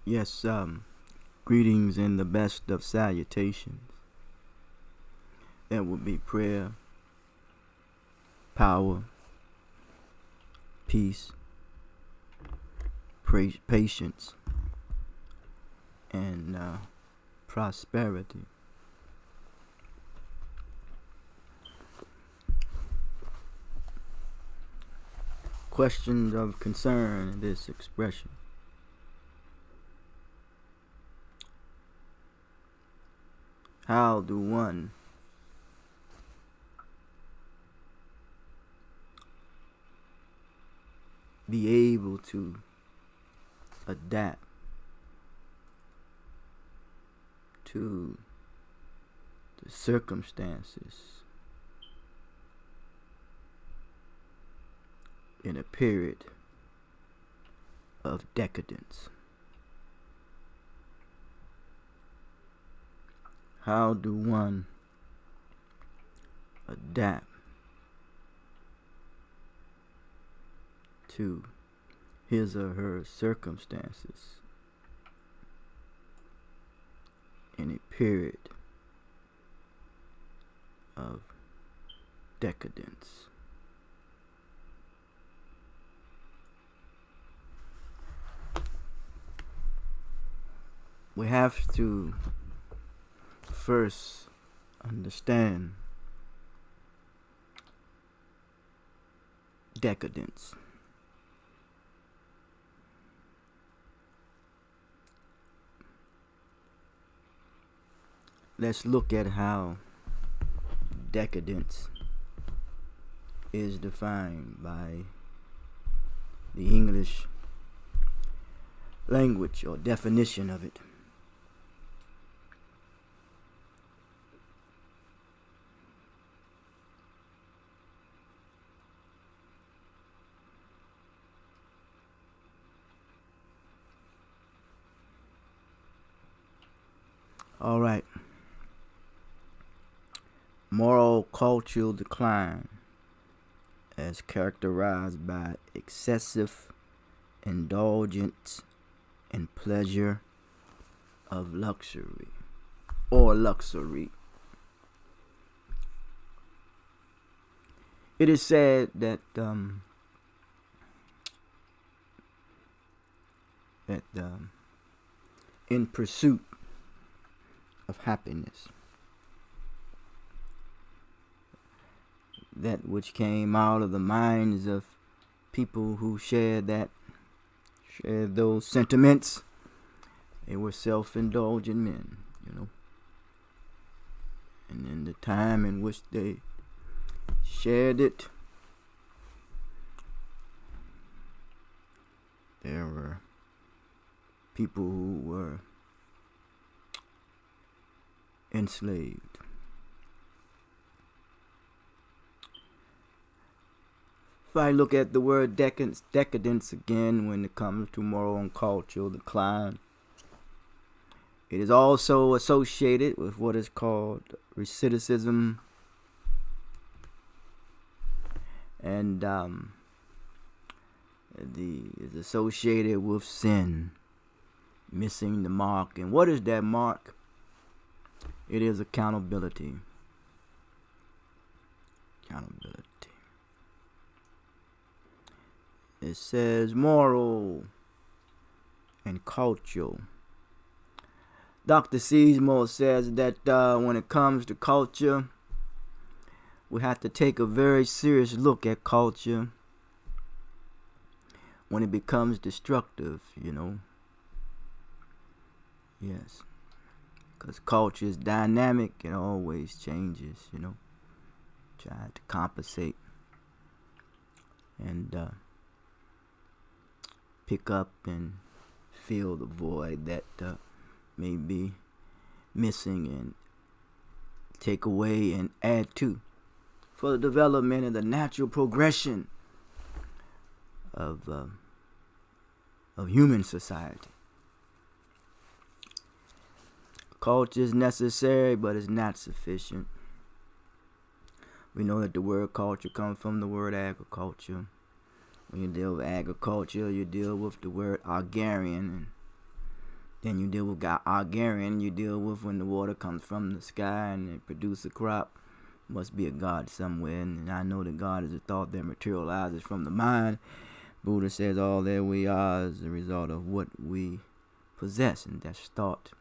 Yes, greetings and the best of salutations. That would be prayer, power, peace, patience, and prosperity. Questions of concern in this expression. How do one be able to adapt to the circumstances in a period of decadence? How do one adapt to his or her circumstances in a period of decadence? We have to first understand decadence. Let's look at how decadence is defined by the English language or definition of it. All right. Moral cultural decline as characterized by excessive indulgence and pleasure of luxury or luxury. It is said that in pursuit of happiness, that which came out of the minds of people who shared those sentiments, they were self-indulgent men, and in the time in which they shared it, there were people who were enslaved. If I look at the word decadence again when it comes to moral and cultural decline, it is also associated with what is called recidivism and is associated with sin, missing the mark. And what is that mark? It is accountability. It says moral and cultural. Dr. Seymour says that when it comes to culture, we have to take a very serious look at culture when it becomes destructive, Yes. Because culture is dynamic and always changes, Try to compensate and pick up and fill the void that may be missing and take away and add to for the development and the natural progression of human society. Culture is necessary, but it's not sufficient. We know that the word culture comes from the word agriculture. When you deal with agriculture, you deal with the word agrarian. And Then you deal with Argarian. You deal with when the water comes from the sky and it produces a crop. Must be a God somewhere. And I know that God is a thought that materializes from the mind. Buddha says all that we are is a result of what we possess, and that's thought.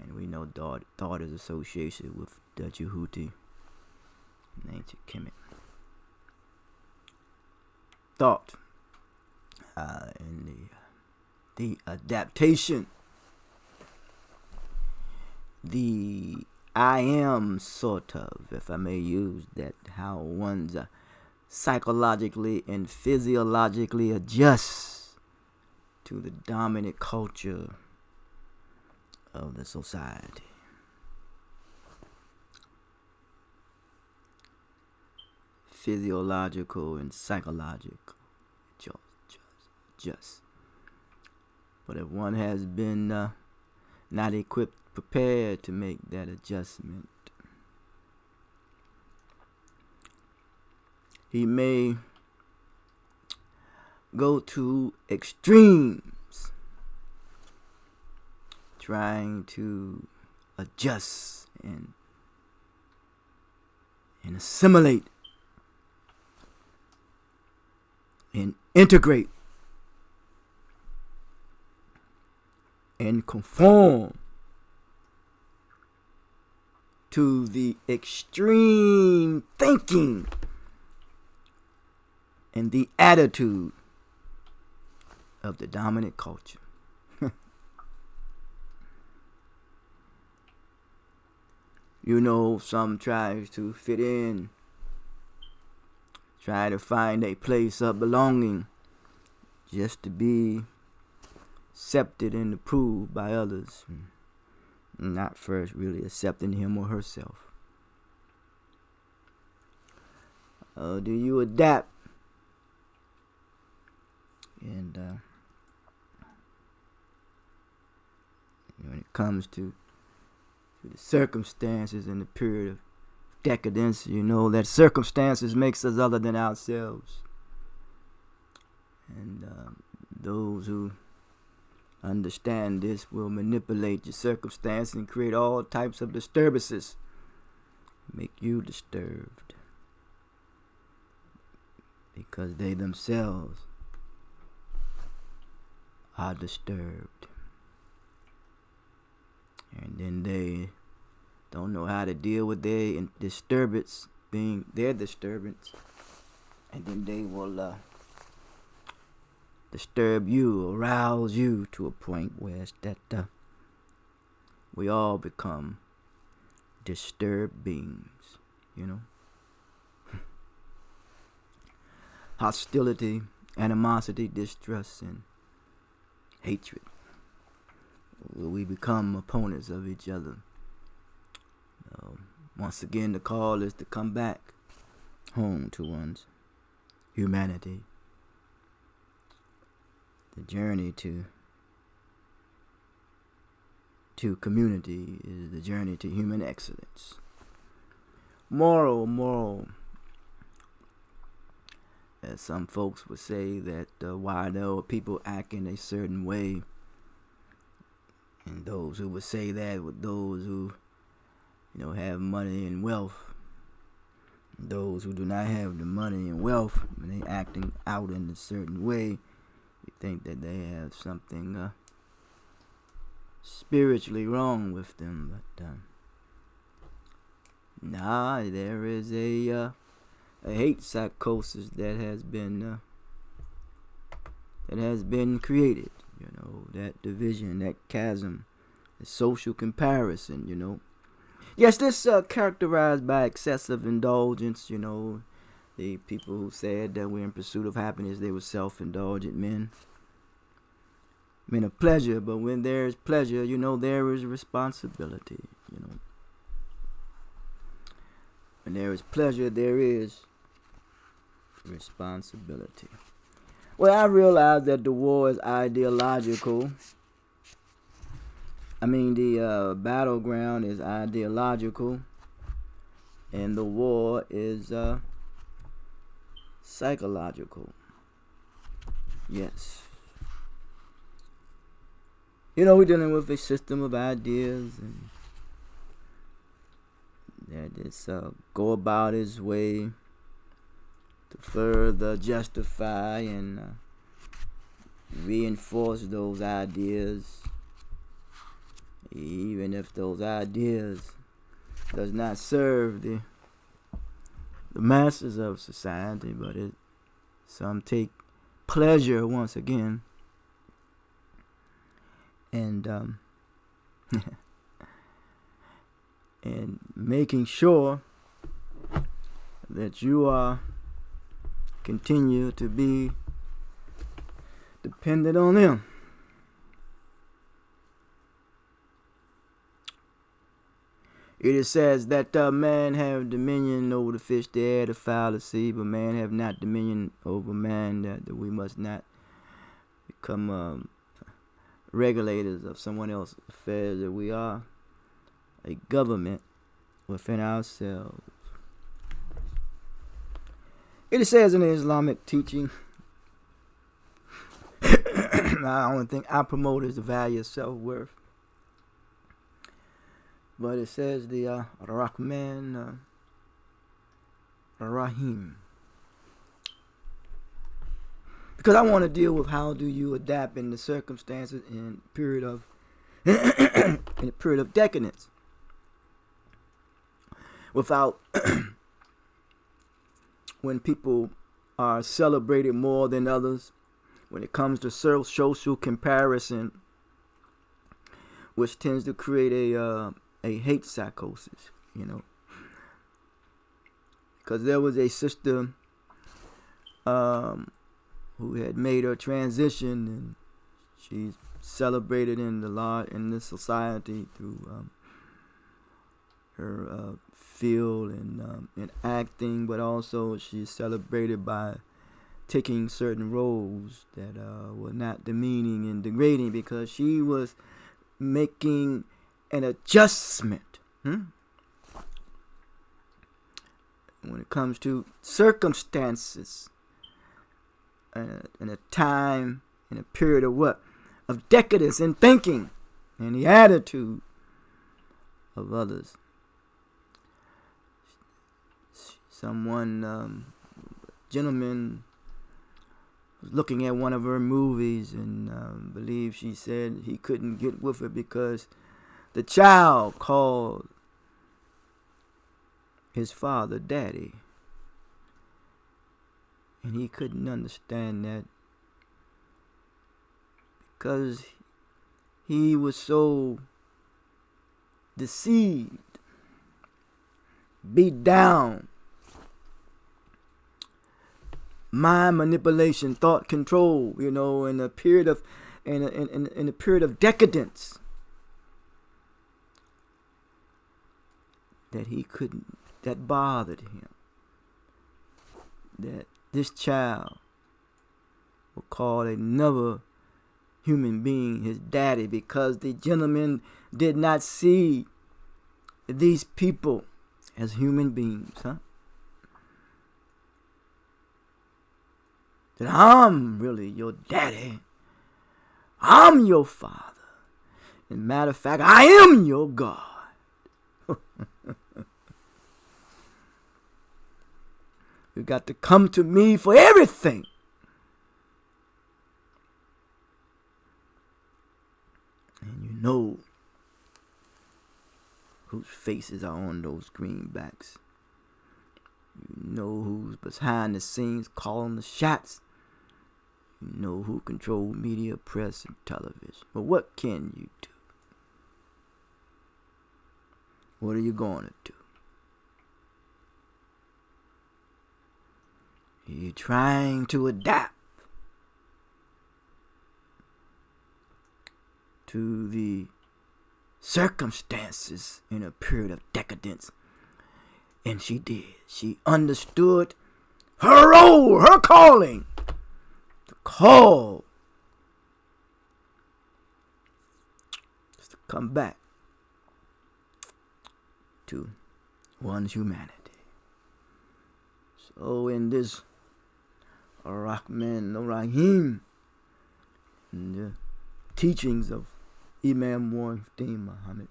And we know thought is associated with Dutch-Huti in ancient Kemet. Thought and the adaptation, the I am sort of, if I may use that, how one's psychologically and physiologically adjusts to the dominant culture of the society. Physiological and psychological just. But if one has been not prepared to make that adjustment, he may go to extremes trying to adjust and assimilate and integrate and conform to the extreme thinking and the attitude of the dominant culture. You know, some tries to fit in, try to find a place of belonging just to be accepted and approved by others, not first really accepting him or herself. Do you adapt? And when it comes to the circumstances in the period of decadence, you know that circumstances makes us other than ourselves. And those who understand this will manipulate your circumstance and create all types of disturbances, make you disturbed, because they themselves are disturbed. And then they don't know how to deal with their disturbance being their disturbance. And then they will disturb you, arouse you to a point where it's that we all become disturbed beings, you know. Hostility, animosity, distrust, and hatred. We become opponents of each other. Once again, the call is to come back home to one's humanity. The journey to community is the journey to human excellence. Moral. As some folks would say that why do people act in a certain way, and those who would say that with those who have money and wealth, and those who do not have the money and wealth, when they acting out in a certain way, we think that they have something spiritually wrong with them. But there is a hate psychosis that has been created. That division, that chasm, the social comparison. Yes, this characterized by excessive indulgence. The people who said that we're in pursuit of happiness, they were self-indulgent men of pleasure. But when there is pleasure, there is responsibility. When there is pleasure, there is responsibility. Well, I realize that the war is ideological. The battleground is ideological, and the war is psychological. Yes. We're dealing with a system of ideas, and that is go about his way to further justify and reinforce those ideas, even if those ideas does not serve the masses of society, but some take pleasure once again and and making sure that you are continue to be dependent on them. It says that man have dominion over the fish, the air, the fowl, the sea, but man have not dominion over man, that we must not become regulators of someone else's affairs, that we are a government within ourselves. It says in the Islamic teaching, the only thing I promote is the value of self-worth. But it says the Rahman Rahim. Because I want to deal with how do you adapt in the circumstances in a period of decadence without when people are celebrated more than others, when it comes to social comparison, which tends to create a hate psychosis, because there was a sister who had made her transition, and she's celebrated in the society through her field and acting, but also she's celebrated by taking certain roles that were not demeaning and degrading, because she was making an adjustment when it comes to circumstances in a time, in a period of what? Of decadence in thinking and the attitude of others. Gentleman was looking at one of her movies and believed she said he couldn't get with her because the child called his father daddy. And he couldn't understand that because he was so deceived, beat down, mind manipulation, thought control, in a period of in a period of decadence, that bothered him, that this child will call another human being his daddy, because the gentleman did not see these people as human beings, That I'm really your daddy. I'm your father. As a matter of fact, I am your God. You got to come to me for everything. And you know whose faces are on those greenbacks. You know who's behind the scenes calling the shots. You know who control media, press, and television. But what can you do? What are you going to do? You're trying to adapt to the circumstances in a period of decadence. And she did. She understood her role, her calling. The call is to come back to one's humanity. So in this Rahman Rahim, in the teachings of Imam Muhammad Muhammad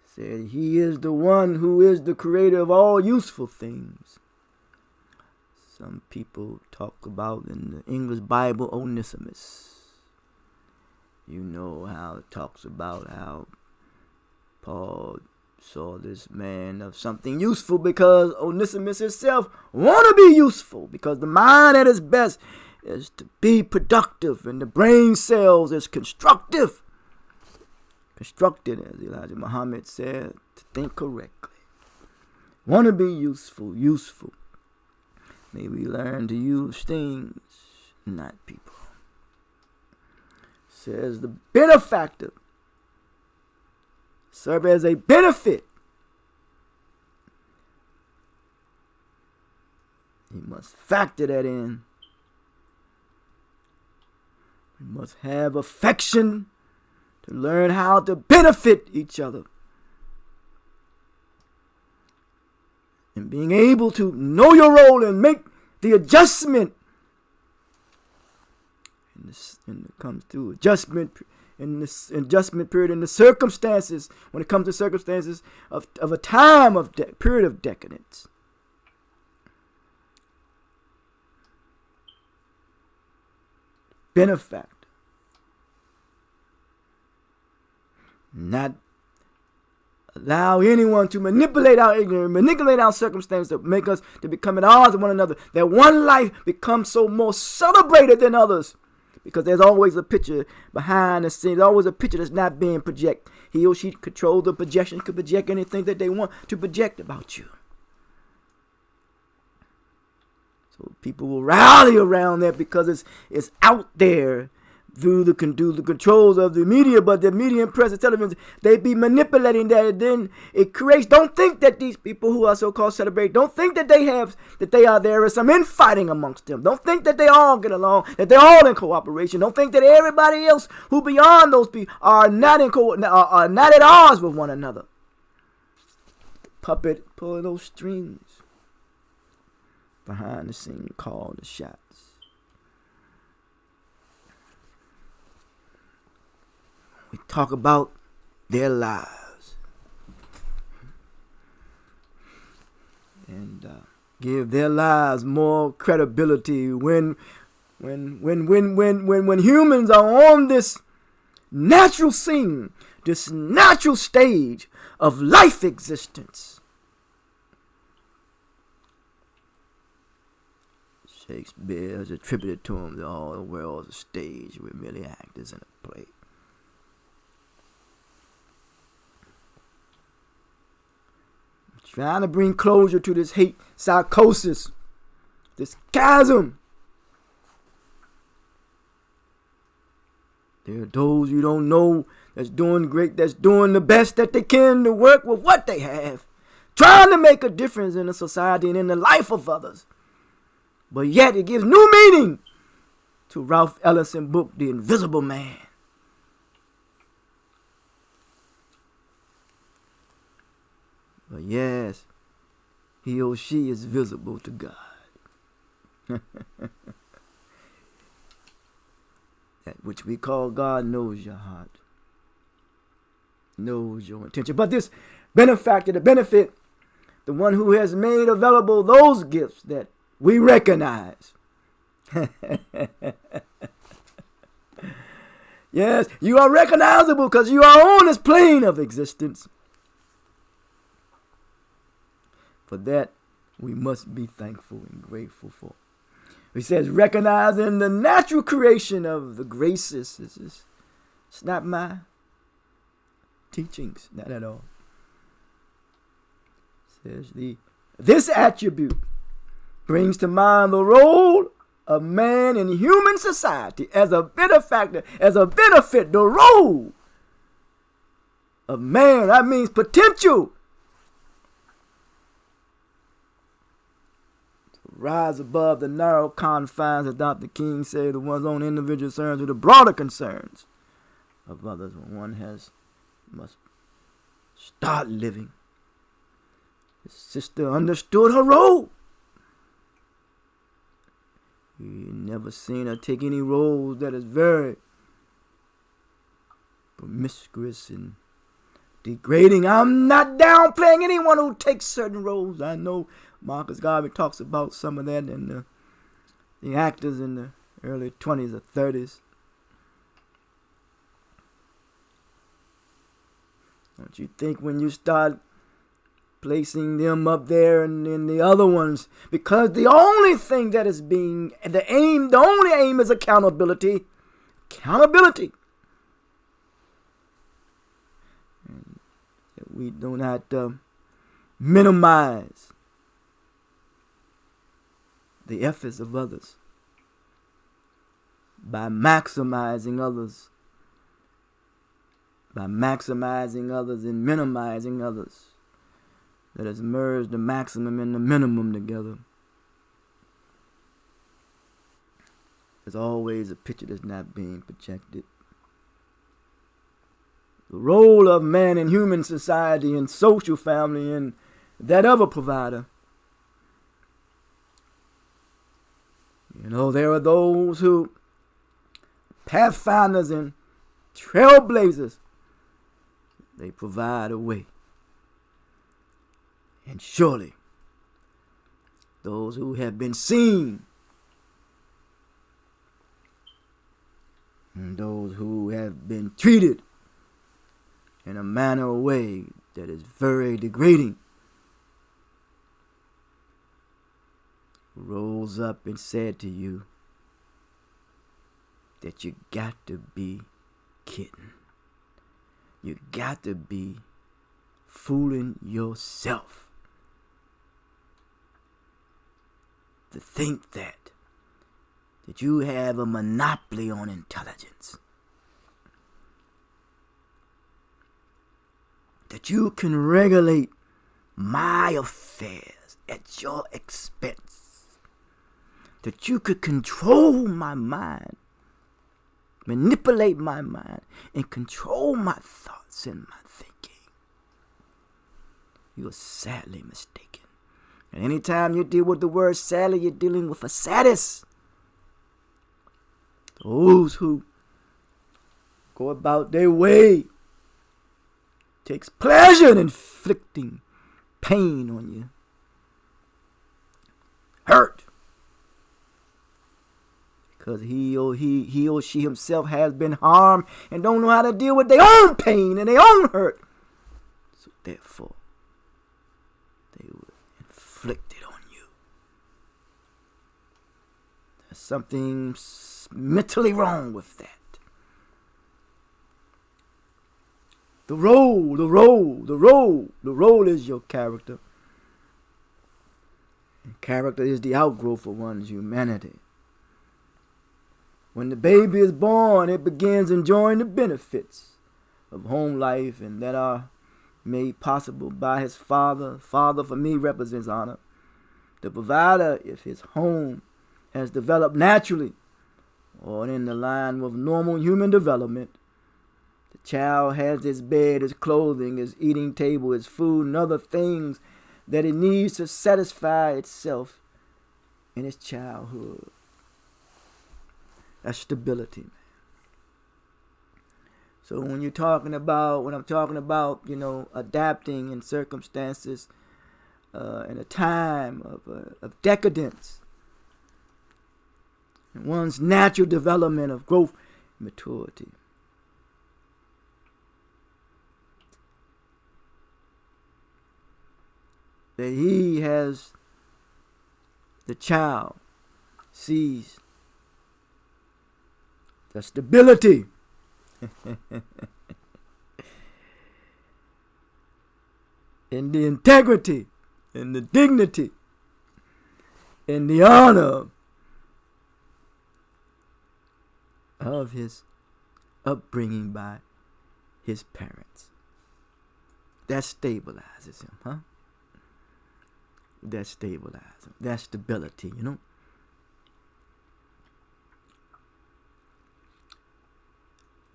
said he is the one who is the creator of all useful things. Some people talk about in the English Bible Onesimus. You know how it talks about how Paul saw this man of something useful because Onesimus himself want to be useful, because the mind at its best is to be productive and the brain cells is constructed, as Elijah Muhammad said, to think correctly. Want to be useful. May we learn to use things, not people. Says the benefactor serve as a benefit. He must factor that in. We must have affection to learn how to benefit each other. And being able to know your role and make the adjustment. And it comes to adjustment in this adjustment period in the circumstances, when it comes to circumstances of a time of period of decadence. Benefactor. Not allow anyone to manipulate our ignorance, manipulate our circumstances to make us to become at odds with one another. That one life becomes so more celebrated than others. Because there's always a picture behind the scenes. There's always a picture that's not being projected. He or she controls the projection, could project anything that they want to project about you. So people will rally around that because it's out there through the controls of the media, but the media and press and television, they be manipulating that, and then it creates. Don't think that these people who are so-called celebrate, don't think that there is some infighting amongst them. Don't think that they all get along, that they're all in cooperation. Don't think that everybody else who beyond those people are not are not at odds with one another. Puppet pulling those strings behind the scene, call the shots. We talk about their lives and give their lives more credibility when humans are on this natural scene, this natural stage of life existence. Shakespeare has attributed to him that all the world's a stage. We're merely actors in a play. Trying to bring closure to this hate psychosis, this chasm. There are those you don't know that's doing great, that's doing the best that they can to work with what they have, trying to make a difference in the society and in the life of others. But yet it gives new meaning to Ralph Ellison's book, The Invisible Man. But yes, he or she is visible to God. That which we call God knows your heart, knows your intention. But this benefactor, the benefit, the one who has made available those gifts that we recognize. Yes, you are recognizable because you are on this plane of existence. For that, we must be thankful and grateful for. He says, recognizing the natural creation of the graces. It's not my teachings, not at all. It says, this attribute brings to mind the role of man in human society as a benefactor, as a benefit, the role of man. That means potential. Rise above the narrow confines, as Dr. King said, of one's own individual concerns to the broader concerns of others. When one must start living. His sister understood her role. He never seen her take any roles that is very promiscuous and degrading. I'm not downplaying anyone who takes certain roles. I know Marcus Garvey talks about some of that in the actors in the early 20s or 30s. Don't you think when you start placing them up there and then the other ones, because the only thing that is being, the only aim is accountability. Accountability. And we do not minimize the efforts of others by maximizing others. By maximizing others and minimizing others. Let us merge the maximum and the minimum together. There's always a picture that's not being projected. The role of man in human society and social family and that other provider. You know, there are those who, pathfinders and trailblazers, they provide a way. And surely, those who have been seen and those who have been treated in a manner or way that is very degrading rose up and said to you that you got to be kidding. You got to be fooling yourself to think that you have a monopoly on intelligence, that you can regulate my affairs at your expense, that you could control my mind, manipulate my mind, and control my thoughts and my thinking. You are sadly mistaken. And anytime you deal with the word sadly, you're dealing with a sadist. Those who go about their way takes pleasure in inflicting pain on you. Hurt. Because he or she himself has been harmed and don't know how to deal with their own pain and their own hurt. So therefore, they will inflict it on you. There's something mentally wrong with that. The role is your character. And character is the outgrowth of one's humanity. When the baby is born, it begins enjoying the benefits of home life and that are made possible by his father. Father for me represents honor. The provider, if his home has developed naturally or in the line with normal human development, the child has his bed, his clothing, his eating table, his food, and other things that it needs to satisfy itself in its childhood. That's stability, man. So when I'm talking about, adapting in circumstances, in a time of decadence, and one's natural development of growth and maturity. That the child sees the stability and the integrity and the dignity and the honor of his upbringing by his parents. That stabilizes him, huh? That stabilizes him. That stability,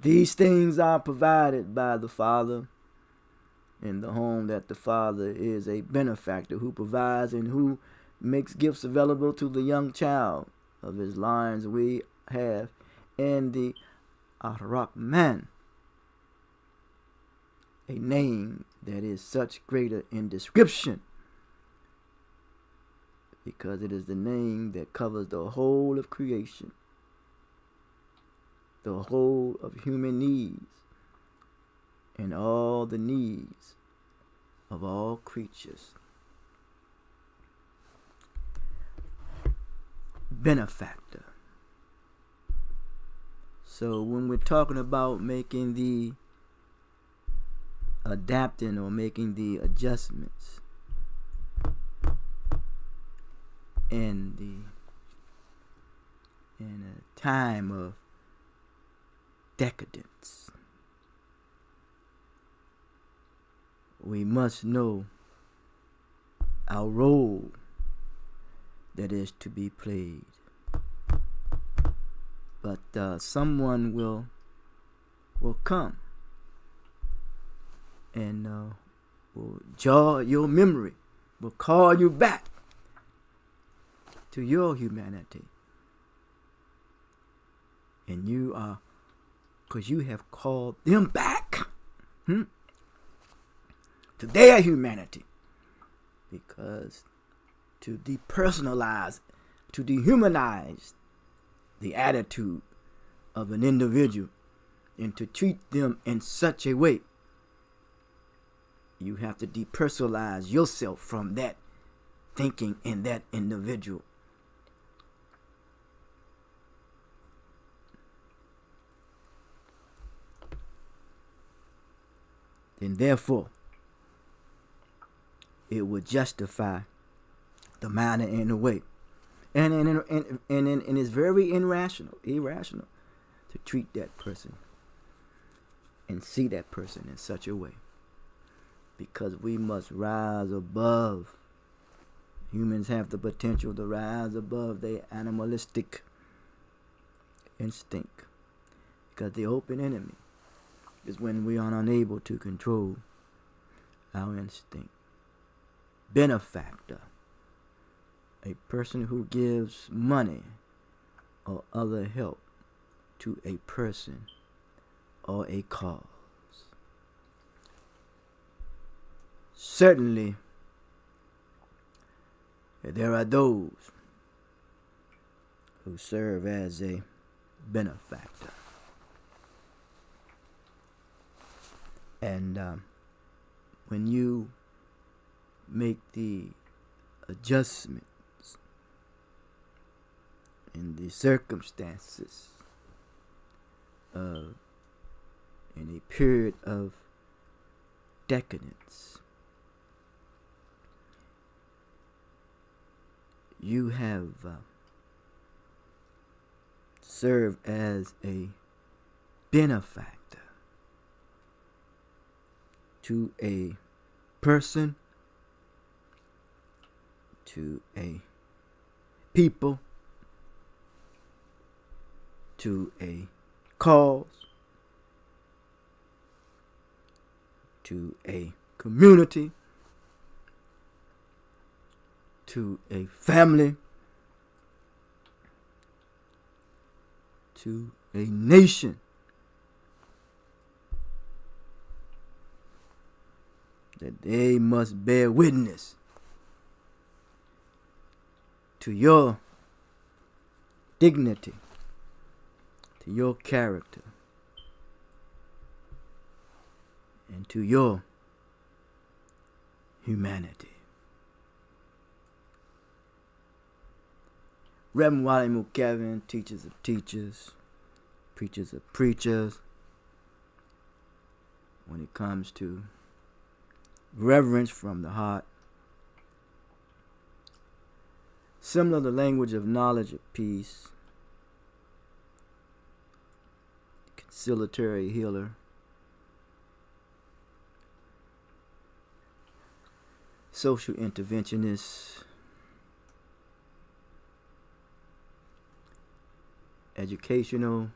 These things are provided by the father in the home, that the father is a benefactor who provides and who makes gifts available to the young child of his lines we have in the Ar-Rahman. a name that is such greater in description, because it is the name that covers the whole of creation, the whole of human needs, and all the needs of all creatures. Benefactor. So when we're talking about making the adapting or making the adjustments in a time of decadence, we must know our role that is to be played. But someone will come and will jar your memory, will call you back to your humanity. And you are, because you have called them back to their humanity. Because to depersonalize, to dehumanize the attitude of an individual and to treat them in such a way, you have to depersonalize yourself from that thinking in that individual. And therefore, it would justify the manner and the way. And it's very irrational to treat that person and see that person in such a way. Because we must rise above. Humans have the potential to rise above their animalistic instinct. Because the open enemy is when we are unable to control our instinct. Benefactor. A person who gives money or other help to a person or a cause. Certainly, there are those who serve as a benefactor. And when you make the adjustment in the circumstances in a period of decadence, you have served as a benefactor to a person, to a people, to a cause, to a community, to a family, to a nation. That they must bear witness to your dignity, to your character, and to your humanity. Reverend Wally McKevin, teachers of teachers, preachers of preachers, when it comes to reverence from the heart, similar to language of knowledge of peace, conciliatory healer, social interventionist, educational,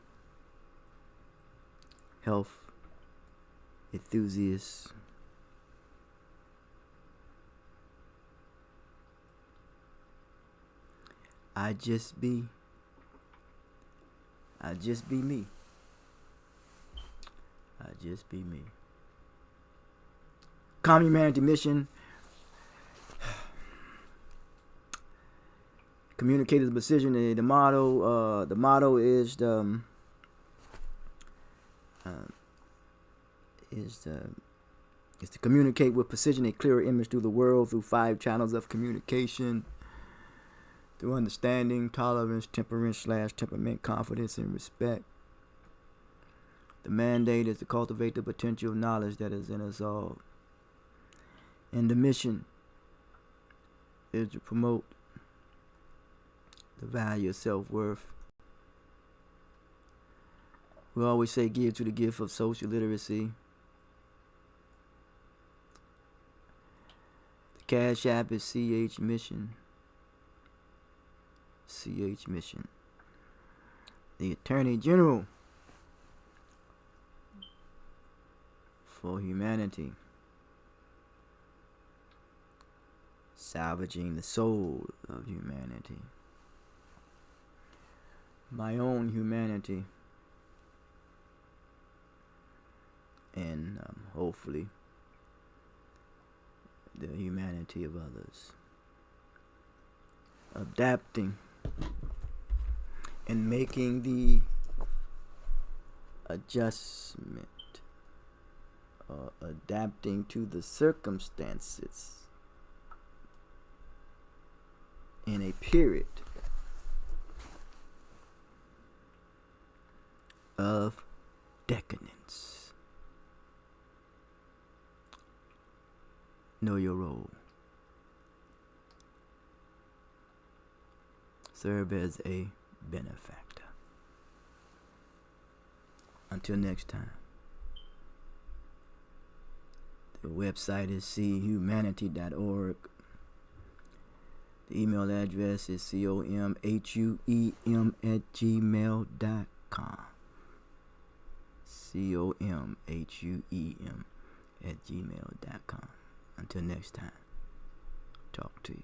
health enthusiast, I just be me. I just be me. common humanity mission. Communicate the precision. The motto. The motto is is to communicate with precision a clearer image through the world through 5 channels of communication. Through understanding, tolerance, temperament, confidence, and respect. The mandate is to cultivate the potential knowledge that is in us all. And the mission is to promote the value of self-worth. We always say give to the gift of social literacy. The Cash App is CH Mission. CH Mission. The Attorney General for Humanity. Salvaging the soul of humanity. My own humanity. And hopefully the humanity of others. Adapting and making the adjustment, adapting to the circumstances in a period of decadence. Know your role. Serve as a benefactor. Until next time. The website is chumanity.org. The email address is comhuem@gmail.com. comhuem@gmail.com. Until next time, talk to you.